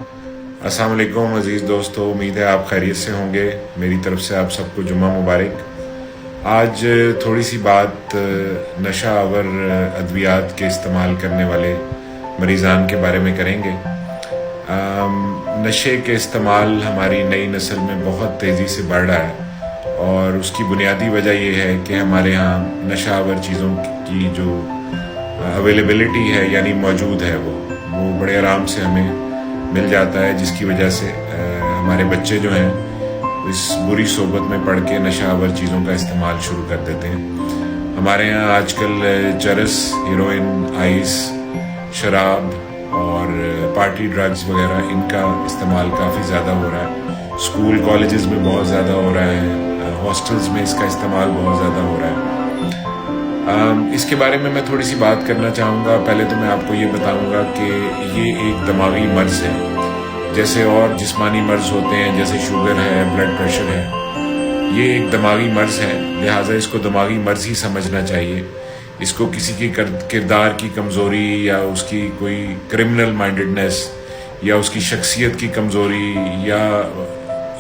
السلام علیکم عزیز دوستو، امید ہے آپ خیریت سے ہوں گے۔ میری طرف سے آپ سب کو جمعہ مبارک۔ آج تھوڑی سی بات نشہ آور ادویات کے استعمال کرنے والے مریضان کے بارے میں کریں گے۔ نشے کے استعمال ہماری نئی نسل میں بہت تیزی سے بڑھ رہا ہے، اور اس کی بنیادی وجہ یہ ہے کہ ہمارے ہاں نشہ آور چیزوں کی جو اویلیبلٹی ہے، یعنی موجود ہے، وہ بڑے آرام سے ہمیں مل جاتا ہے، جس کی وجہ سے ہمارے بچے جو ہیں اس بری صحبت میں پڑھ کے نشہ آور چیزوں کا استعمال شروع کر دیتے ہیں۔ ہمارے یہاں آج کل چرس، ہیروئن، آئس، شراب اور پارٹی ڈرگز وغیرہ ان کا استعمال کافی زیادہ ہو رہا ہے۔ اسکول کالجز میں بہت زیادہ ہو رہا ہے، ہاسٹلز میں اس کا استعمال بہت زیادہ ہو رہا ہے۔ اس کے بارے میں تھوڑی سی بات کرنا چاہوں گا۔ پہلے تو میں آپ کو یہ بتاؤں گا کہ یہ ایک دماغی مرض ہے، جیسے اور جسمانی مرض ہوتے ہیں، جیسے شوگر ہے، بلڈ پریشر ہے۔ یہ ایک دماغی مرض ہے، لہٰذا اس کو دماغی مرض ہی سمجھنا چاہیے۔ اس کو کسی کی کردار کی کمزوری یا اس کی کوئی کرمنل مائنڈڈنس یا اس کی شخصیت کی کمزوری یا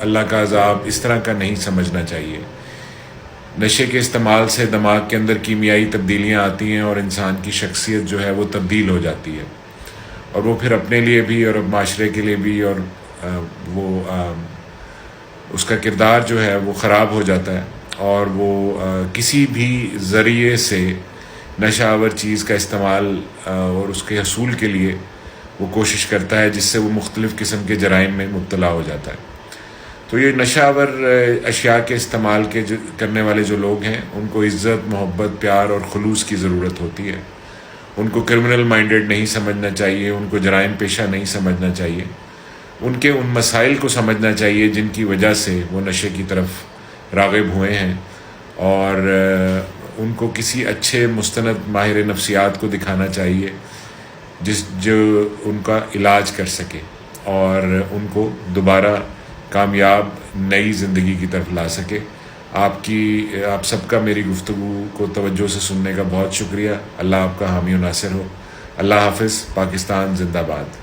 اللہ کا عذاب اس طرح کا نہیں سمجھنا چاہیے۔ نشے کے استعمال سے دماغ کے اندر کیمیائی تبدیلیاں آتی ہیں اور انسان کی شخصیت جو ہے وہ تبدیل ہو جاتی ہے، اور وہ پھر اپنے لیے بھی اور معاشرے کے لیے بھی، اور وہ اس کا کردار جو ہے وہ خراب ہو جاتا ہے، اور وہ کسی بھی ذریعے سے نشہ آور چیز کا استعمال اور اس کے حصول کے لیے وہ کوشش کرتا ہے، جس سے وہ مختلف قسم کے جرائم میں مبتلا ہو جاتا ہے۔ تو یہ نشہ آور اشیاء کے استعمال کرنے والے جو لوگ ہیں، ان کو عزت، محبت، پیار اور خلوص کی ضرورت ہوتی ہے۔ ان کو کرمنل مائنڈڈ نہیں سمجھنا چاہیے، ان کو جرائم پیشہ نہیں سمجھنا چاہیے۔ ان کے ان مسائل کو سمجھنا چاہیے جن کی وجہ سے وہ نشے کی طرف راغب ہوئے ہیں، اور ان کو کسی اچھے مستند ماہر نفسیات کو دکھانا چاہیے جو ان کا علاج کر سکے اور ان کو دوبارہ کامیاب نئی زندگی کی طرف لا سکے۔ آپ سب کا میری گفتگو کو توجہ سے سننے کا بہت شکریہ۔ اللہ آپ کا حامی و ناصر ہو۔ اللہ حافظ۔ پاکستان زندہ باد۔